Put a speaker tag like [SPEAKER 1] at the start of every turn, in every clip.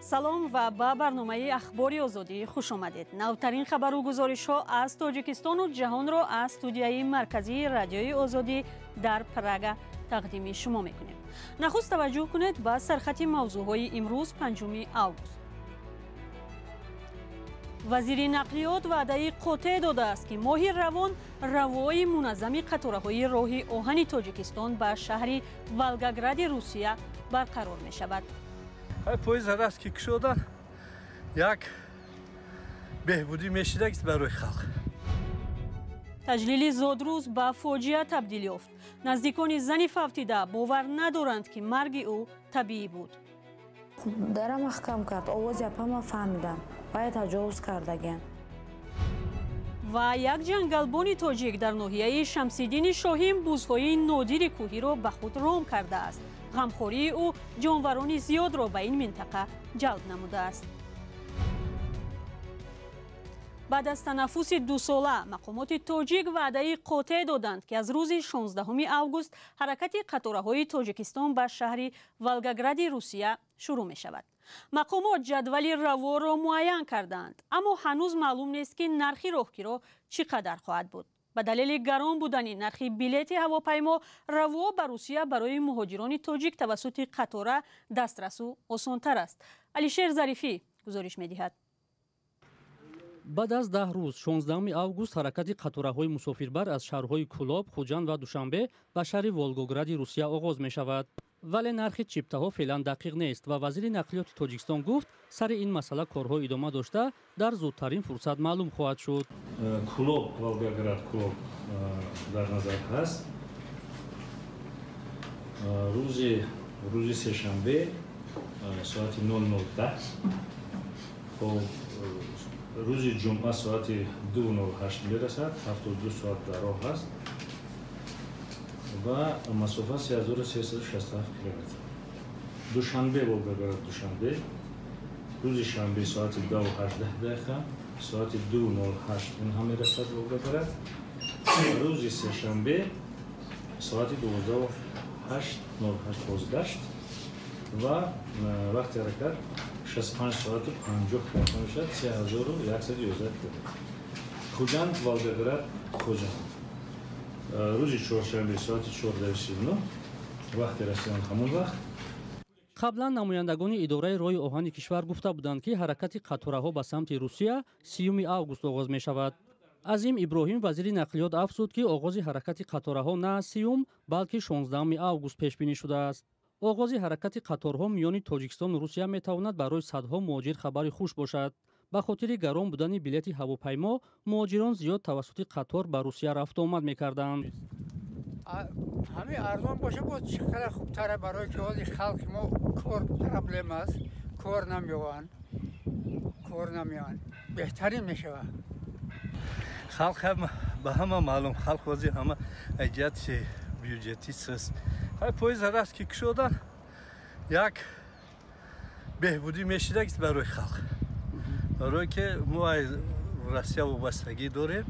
[SPEAKER 1] салом ва ба барномаи ахбори озодӣ хуш омадед. Навтарин хабару гузоришҳо аз Тоҷикистону ҷаҳонро аз студияи марказии радиои озодӣ дар Прага тақдими шумо мекунем. Нахуст таваҷҷӯҳ кунед ба сархати мавзӯъҳои имрӯз 5 август. вазири нақлиёт ваъдаи қотеъ додааст, ки моҳи равон равои муназзами қатораҳои роҳи оҳани Тоҷикистон ба шаҳри Волгогради Русия барқарор мешавад.
[SPEAKER 2] Поезд раз ки кушодан як беҳбудӣ мешидагист барои халқ.
[SPEAKER 1] таҷлили зодрӯз ба фоҷиа табдил ёфт. наздикони зани фавтида бовар надоранд, ки марги ӯ табиӣ буд.
[SPEAKER 3] Дара маҳкам кард, овози апама фаҳмидам. Баъд таҷовуз кардаган.
[SPEAKER 1] ва як ҷангалбони тоҷик дар ноҳияи Шамсиддини Шоҳин бузҳои нодири кӯҳиро ба худ ром кардааст. ғамхории ӯ ҷонварони зиёдро ба ин минтақа ҷалб намудааст. баъд аз танаффуси 2 сола мақомоти тоҷик ваъдаи қотеъ доданд, ки аз рӯзи 16 август ҳаракати қатораҳои Тоҷикистон ба шаҳри Волгогради Русия шурӯъ мешавад. мақомот ҷадвали раворо муайян карданд, аммо ҳанӯз маълум нест, ки нархи роҳгиро чӣ қадар хоҳад буд. ба далели гарон будани нархи билети ҳавопаймо, раво ба Русия барои муҳоҷирони тоҷик тавассути қатора дастрасу осонтар аст. Алишер Зарифӣ гузориш медиҳад.
[SPEAKER 4] баъд аз 10 рӯз 16 август ҳаракати қатораҳои мусофирбар аз шаҳрҳои Кӯлоб, Хуҷанд ва Душанбе ба шаҳри Волгогради Русия оғоз мешавад. вале нархи чиптаҳо феълан дақиқ нест ва вазири нақлиёти Тоҷикистон гуфт, сари ин масъала корҳо идома дошта дар зудтарин фурсат маълум хоҳад шуд.
[SPEAKER 5] Кӯлоб, Волгоград, Кӯлоб дар назар ҳаст. рӯзи сешанбе соати 00:10, рӯзи ҷумъа соати 2:08 мерасад, 72 соат дар роҳ ҳаст ва масофа 3367 километр. душанбе, Волгоград, Душанбе, рӯзи шанбе соати 2:18, соати 2:08 ин ҳам мерасад Волгоград. рӯзи сешанбе соати 12:08 бозгашт ва вақти ҳаракат 65 соату 50 километр мешавад, 3111 километр. Хуҷанд, Волгоград, Хуҷанд. рӯзи чоршанбе соати 14:39 вақти расидан ҳамон вақт.
[SPEAKER 4] қаблан намояндагони идораи роҳи оҳани кишвар гуфта буданд, ки ҳаракати қатораҳо ба самти Русия 30 август оғоз мешавад. Азим Иброҳим вазири нақлиёт афзуд, ки оғози ҳаракати қатораҳо на 30, балки 16 август пешбинӣ шудааст. оғози ҳаракати қаторҳо миёни Тоҷикистону Русия метавонад барои садҳо муҳоҷир хабари хуш бошад. ба хотири гарон будани билети ҳавопаймо, муҳоҷирон зиёд тавассути қатор ба Русия рафтуомад мекарданд.
[SPEAKER 6] ҳамин арзон боша боз чӣ қадар хубтара, барои ки ҳози халқи мо кор проблем аст, кор намеёванд, беҳтарин мешавад.
[SPEAKER 2] халқ ба ҳама маълум, халқ ҳозир ҳама ҷиҳати бюҷетист аст. поезд раз ки кушодан як беҳбудӣ мешидагист барои халқ. барое ки мо Россия вобастагӣ дорем,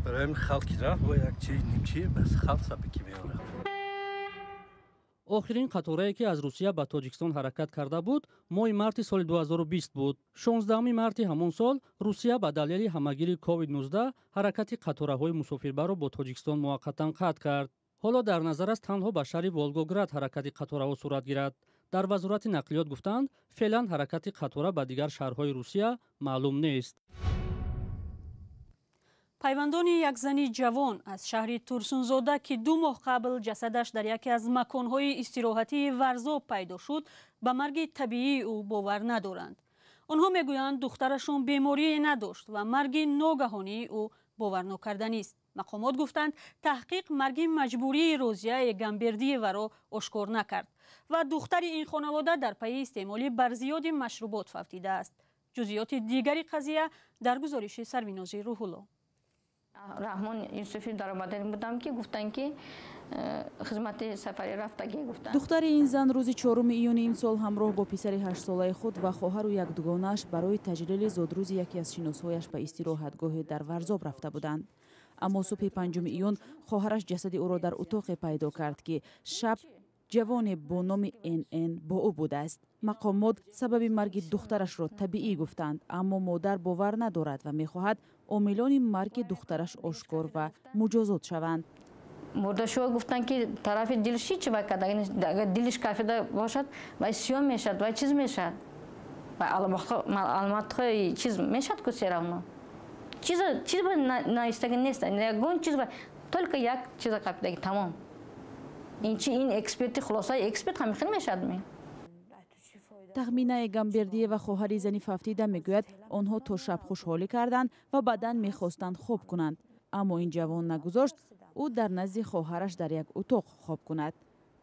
[SPEAKER 2] барои халқи рафт бо як чиз нимчи бас халқ сабаки меорад.
[SPEAKER 4] охирин қаторае, ки аз Русия ба Тоҷикистон ҳаракат карда буд, моҳи марти соли 2020 буд. 16 марти ҳамон сол Русия ба далели ҳамагири COVID-19 ҳаракати қатораҳои мусофирбарро бо Тоҷикистон муваққатан қатъ кард. ҳоло дар назар аст танҳо ба шаҳри Волгоград ҳаракати қатораҳо сурат гирад. дар вазорати нақлиёт гуфтанд, феълан ҳаракати қатора ба дигар шаҳрҳои Русия маълум нест.
[SPEAKER 1] пайвандони як зани ҷавон аз шаҳри Турсунзода, ки 2 моҳ қабл ҷасадаш дар яке аз маконҳои истироҳатии Варзоб пайдо шуд, ба марги табиии ӯ бовар надоранд. онҳо мегӯянд духтарашон беморие надошт ва марги ногаҳонии ӯ боварнокарданист. мақомот гуфтанд, таҳқиқ марги маҷбурии Розияе Гамбердиеваро ошкор накард ва духтари ин хонавода дар пайи истеъмоли барзиёди машрубот фавтидааст. ҷузъиёти дигари қазия дар гузориши Сарвинозӣ Рӯҳулло.
[SPEAKER 7] раҳмон юсуфи даромадан будам, ки гуфтанд, ки хизмати сафари рафтагӣ гуфтанд.
[SPEAKER 8] духтари ин зан рӯзи 4 июни имсол ҳамроҳ бо писари 8 солаи худ ва хоҳару як дугонааш барои таҷлили зодрӯзи яке аз шиносҳояш ба истироҳатгоҳе дар Варзоб рафта буданд. аммо субҳи 5 июн хоҳараш ҷасади ӯро дар утоқе пайдо кард, ки шаб جوان با نام NN با او بوده است. مقامات سبب مرگ دخترش را طبیعی گفتند، اما مادر باور ندارد و می‌خواهد عاملان مرگ دخترش آشکار و مجازات شوند.
[SPEAKER 7] مردشو گفتن که طرف دلش چی بکرد، اگر دلش کافیده باشد و سیاه میشد و چیز میشد و علامت چیز میشد که سرمون چیز به نایستگی نیست، یگون چیز تلک یک چیز کافیده تمام این اکسپرت خلاصه اکسپرت هم خیلی میشد می.
[SPEAKER 8] تخمینه گامبردیه و خواهر زنی ففتیده میگوید آنها تا شب خوشحالی کردند و بعداً میخواستند خواب کنند، اما این جوان نگذاشت او در نزد خواهرش در یک اتاق خواب کند.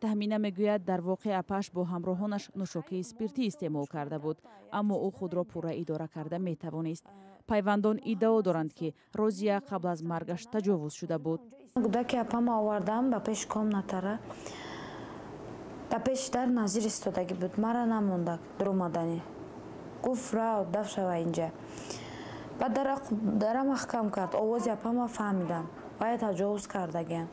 [SPEAKER 8] تخمینه میگوید در واقع اپش با همراهانش نوشاکی اسپریتی استعمال کرده بود، اما او خود را پوره اداره کرده میتوانست. پیوندان ادعا دارند که روزیه قبل از مرگش تجاوز شده بود.
[SPEAKER 3] کودک اپم آوردم به پیش کامناتره، در پیش در نظیر استادگی بود، مرا نمونده در اومدنی. گفت را دف شوه اینجا. بعد در محکم کرد، آواز اپم فهمیدم باید تجاوز کردگین.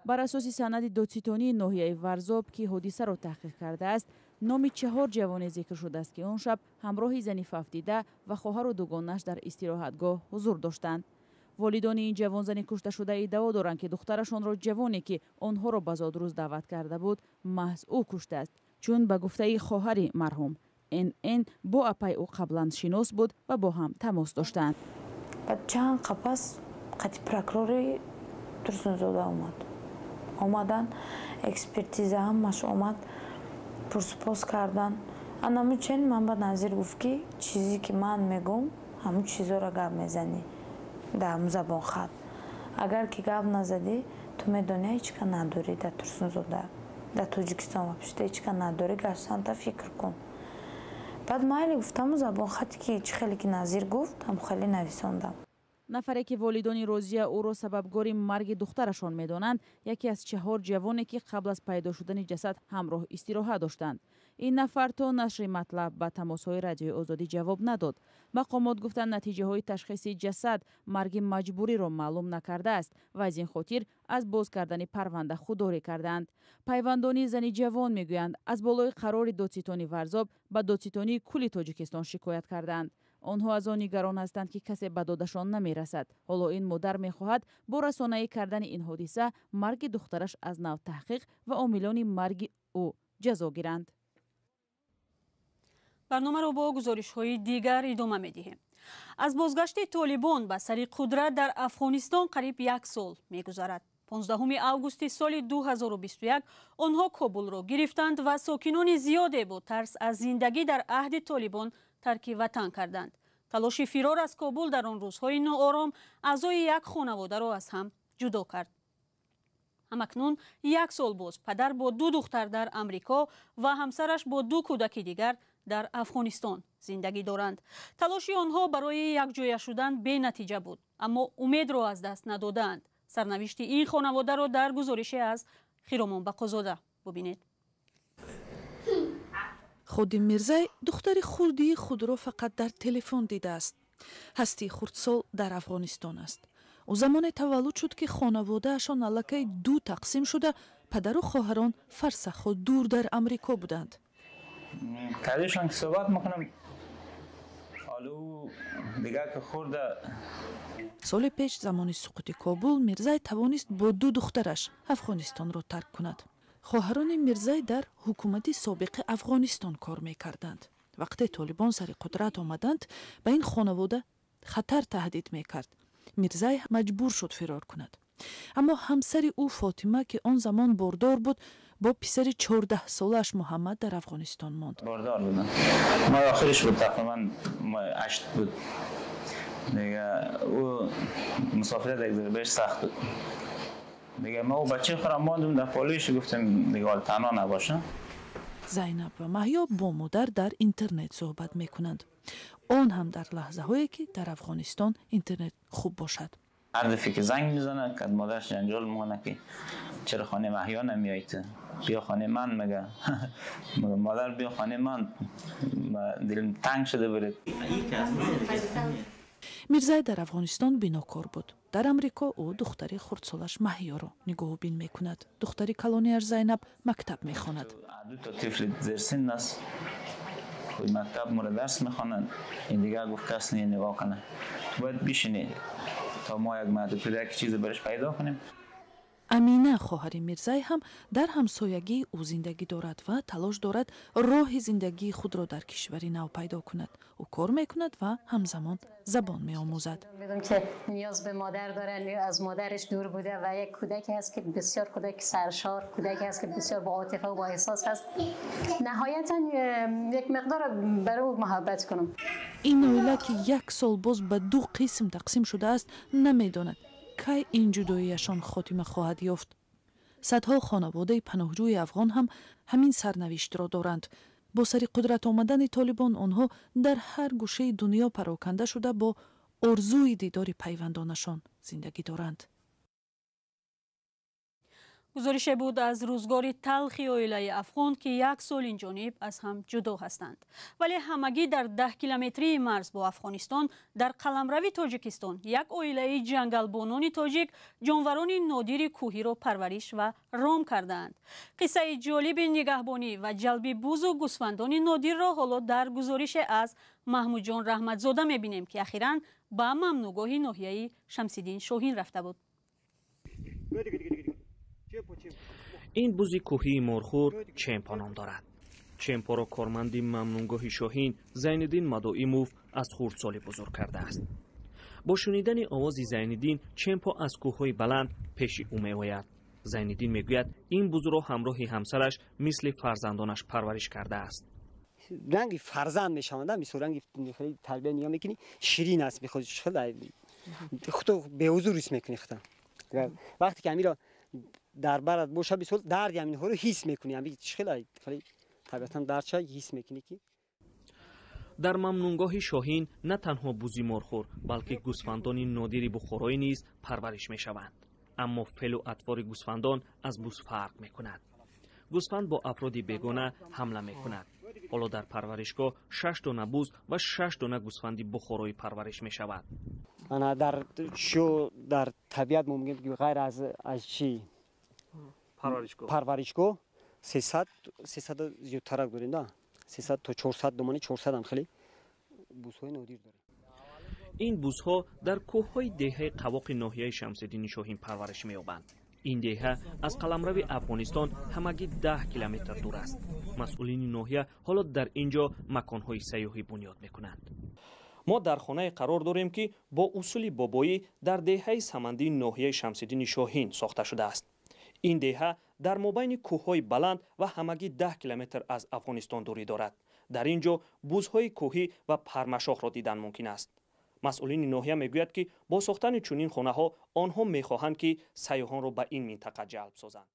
[SPEAKER 8] بر اساس سند دادستانی ناحیه ورزاب که حادثه را تحقیق کرده است، نام 4 جوان ذکر شده است که آن شب همراه زنی ففتیده و خواهر و دوگانش در استراحتگاه حضور داشتند. والدان این جوان زنی کشته شده ادعا دارند که دخترشان را جوانی که آنها را به زادروز دعوت کرده بود محض او کشته است، چون به گفته خواهر مرحوم NN با اپای او قبلا شناس بود و با هم تماس داشتند.
[SPEAKER 3] بعد چند قفس قطعی پرکروری ترسونزاده آمدن اکسپرتیزه هم مش آمد پرسپاس کردن. انامو چین من با نظیر گفت که چیزی که من میگم همون چیزا را گپ میزنی در همون زبان خط، اگر که گپ نزدی تو میدونی هیچ که نداری در ترسونزاده در تاجیکستان و پشته هیچ که نداری گشتن تا فکر کن. بعد مایلی گفتم زبان خطی که چی خیلی که نظیر گفت هم خیلی نویساندم.
[SPEAKER 8] نفری که والدان روزیه او را سببگار مرگ دخترشان میدانند یکی از 4 جوانی که قبل از پیدا شدن جسد همراه استراحت داشتند. این نفر تا نشر مطلب به تماس‌های رادیوی آزادی جواب نداد. مقامات گفتند نتیجه های تشخیصی جسد مرگ مجبوری را معلوم نکرده است و از این خاطر از باز کردن پرونده خودداری کردند. پیوندان زنی جوان میگویند از بالای قرار دادستانی ورزاب به دادستانی کل تاجیکستان شکایت کردند. آنها از آن نگران هستند که کسی به دادشان نمیرسد. حالا این مادر میخواهد با رسانه‌ای کردن این حادثه مرگ دخترش از نو تحقیق و عاملان مرگ او جزا گیرند.
[SPEAKER 1] برنامه را با گزارش‌های دیگر ادامه می‌دهیم. از بازگشت طالبان به سر قدرت در افغانستان قریب 1 سال می‌گذرد. 15 آگوست سال 2021 آنها کابل را گرفتند و ساکنان زیادی با ترس از زندگی در عهد طالبان ترک وطن کردند. تلاش فرار از کابل در آن روزهای ناآرام اعضای یک خانواده را از هم جدا کرد. همکنون 1 سال باز پدر با 2 دختر در امریکا و همسرش با 2 کودک دیگر در افغانستان زندگی دارند. تلاش آنها برای یک جای شدن بی نتیجه بود، اما امید را از دست ندادند. سرنوشت این خانواده را در گزارشی از خیرامان بقازاده ببینید.
[SPEAKER 9] خود میرزای دختر خردی خود را فقط در تلفن دیده است. هستی خردسال در افغانستان است. او زمان تولد شد که خانواده اشان الکی 2 تقسیم شده، پدر و خواهران فرسخ و دور در امریکا بودند.
[SPEAKER 10] کلیشان که صحبت میکنم حالو دیگه که خورده.
[SPEAKER 9] سال پیش زمان سقوط کابل میرزای توانست با 2 دخترش افغانستان را ترک کند. خواهران میرزای در حکومت سابق افغانستان کار میکردند. وقتی طالبان سر قدرت آمدند به این خانواده خطر تهدید میکرد. میرزای مجبور شد فرار کند. اما همسر او فاطمه که آن زمان باردار بود با پسر 14 سالش محمد در افغانستان ماند.
[SPEAKER 10] باردار بودن. ما آخرش بود تقریبا 8 بود. دیگه او مسافرت دیگه بهش سخت بود. دیگه ما و بچه خودم ماندم در پالیش، گفتم دیگه تنها نباشم.
[SPEAKER 9] زینب و محیا با مادر در اینترنت صحبت میکنند. آن هم در لحظه هایی که در افغانستان اینترنت خوب باشد.
[SPEAKER 10] هر دفعه که زنگ میزنه که مادرش جنجال میکنه که چرا خانه محیا نمیایید، بیا خانه من. مگه مادر بیا خانه من، دلم تنگ شده برید.
[SPEAKER 9] мирзай дар афғонистон бинокор буд. дар амрико ӯ духтари хурдсолаш маҳёро нигоҳубин мекунад. духтари калонияш зайнаб мактаб мехонад.
[SPEAKER 10] مکتب مورد درس میخوانند این دیگه گفت کس نگاه کنه باید بشینی تا ما یک مهد کودک چیز برش پیدا کنیم.
[SPEAKER 9] амина хоҳари мирзай ҳам дар ҳамсоягии ӯ зиндагӣ дорад ва талош дорад роҳи зиндагии худро дар кишвари нав пайдо кунад. ӯ кор мекунад ва ҳамзамон забон меомӯзад.
[SPEAKER 11] میدونم که نیاز به مادر داره، از مادرش دور بوده و یک کودکی هست که بسیار کودک سرشار، کودکی هست که بسیار با عاطفه و با احساس هست. نهایتا یک مقدار برای او محبت کنم.
[SPEAKER 9] این اویلا که یک سال باز به دو قسم تقسیم شده است نمیداند کی این جداییشان خاتمه خواهد یافت. صدها خانواده پناهجوی افغان هم همین سرنوشت را دارند. با سر قدرت آمدن طالبان آنها در هر گوشه دنیا پراکنده شده با آرزوی دیدار پیوندانشان زندگی دارند.
[SPEAKER 1] گزارش بود از روزگار تلخی اویلای افغان که یک سال این جانب از هم جدا هستند. ولی همگی در 10 کیلومتری مرز با افغانستان در قلمروی تاجیکستان یک اویلای جنگلبانان تاجیک جانوران نادر کوهی را پرورش و رام کردند. قصه جالب نگهبانی و جلب بوز و گوسفندان نادر را حالا در گزارش از محمود جان رحمتزاده می‌بینیم که اخیراً به ممنوعگاه ناحیه شمس‌الدین شاهین رفته بود.
[SPEAKER 12] این بوز کوهی مرخور چمپا نام دارد. چمپا را کارمند ممنونگاه شاهین زینالدین مدائموف از خردسالی بزرگ کرده است. با شنیدن آواز زینالدین چمپا از کوههای بلند پیش او میآید. زینالدین میگوید این بوز را همراه همسرش مثل فرزندانش پرورش کرده است.
[SPEAKER 13] رنگ فرزند میشونده، مثل رنگ خیلی تربیت نیا میکنی، شیرین است، میخواد خودت به حضور ریس میکنی خودت. وقتی که امیرا در برات باشه بسیار درد همین ها رو حس میکنی، همین خیلی طبیعتا درد چه حس میکنی که
[SPEAKER 12] در ممنونگاه شاهین نه تنها بوزی مرخور بلکه گوسفندان نادر بخارایی نیز پرورش میشوند. اما فعل و اطوار گوسفندان از بوز فرق میکند. گوسفند با افراد بیگانه حمله میکند. حالا در پرورشگاه 6 دانه بوز و 6 دانه گوسفند بخارایی پرورش میشود.
[SPEAKER 13] انا در طبیعت ممکن که غیر از چی پرورشگاه 300 زیادتر داریم، نه 300 تا 400 دومانی 400 هم خیلی بوزهای نادر داره.
[SPEAKER 12] این بوزها در کوههای دهه قواق ناحیه شمس‌الدین شاهین پرورش می‌یابند. این دهه از قلمرو افغانستان همگی 10 کیلومتر دور است. مسئولین ناحیه حالا در اینجا مکان‌های سیاحی بنیاد می‌کنند. ما در خانه قرار داریم که با اصول بابایی در دهه سمندی ناحیه شمس‌الدین شاهین ساخته شده است. این دهه در مابین کوههای بلند و همگی 10 کیلومتر از افغانستان دوری دارد. در اینجا بوزهای کوهی و پرمشاخ را دیدن ممکن است. مسئولین ناحیه میگوید که با ساختن چنین خانه ها آنها میخواهند که سیاحان را به این منطقه جلب سازند.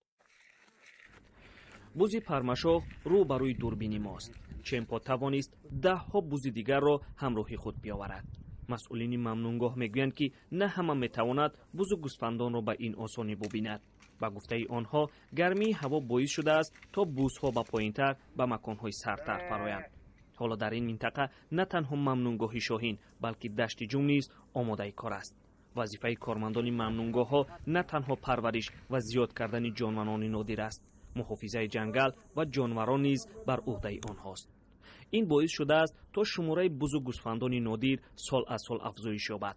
[SPEAKER 12] بوز پرمشاخ رو بروی دوربین ماست. چمپا توانست 10 ها بوز دیگر را همراه خود بیاورد. مسئولین ممنونگاه میگویند که نه همه میتواند بوز و گوسفندان را به این آسانی ببیند. با گفته آنها گرمی هوا باعث شده است تا بوزها به پایینتر به مکانهای سردتر فرایند. حالا در این منطقه نه تنها ممنونگاه شاهین بلکه دشت جوم نیز آماده کار است. وظیفه کارمندان ممنونگاه ها نه تنها پرورش و زیاد کردن جانوران نادر است، محافظه جنگل و جانوران نیز بر عهده آنهاست. این باعث شده است تا شماره بوز و گوسفندان نادر سال از سال افزایش یابد.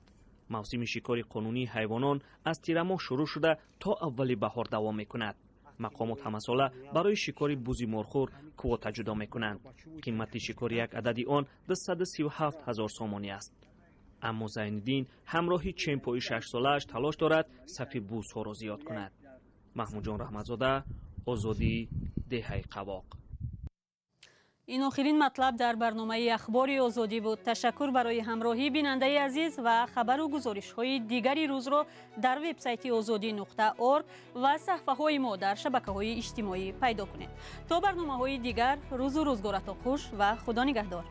[SPEAKER 12] موسم شکار قانونی حیوانات از تیر ماه شروع شده تا اول بهار دوام میکند. مقامات همه ساله برای شکار بوز مرخور کواتا جدا میکنند. قیمت شکار یک عدد آن 237,000 سامانی است. اما زینالدین همراهی چمپای 6 سالش تلاش دارد صف بوزها را زیاد کند. محمود جان رحمتزاده، آزادی، دهه قواق.
[SPEAKER 1] این آخرین مطلب در برنامه اخبار آزادی بود. تشکر برای همراهی بیننده عزیز و خبر و گزارش های دیگری روز را در وبسایت azadi.org و صفحه های ما در شبکه های اجتماعی پیدا کنید. تا برنامه های دیگر، روز و روزگارتان خوش و خدا نگهدار.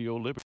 [SPEAKER 14] your liberty.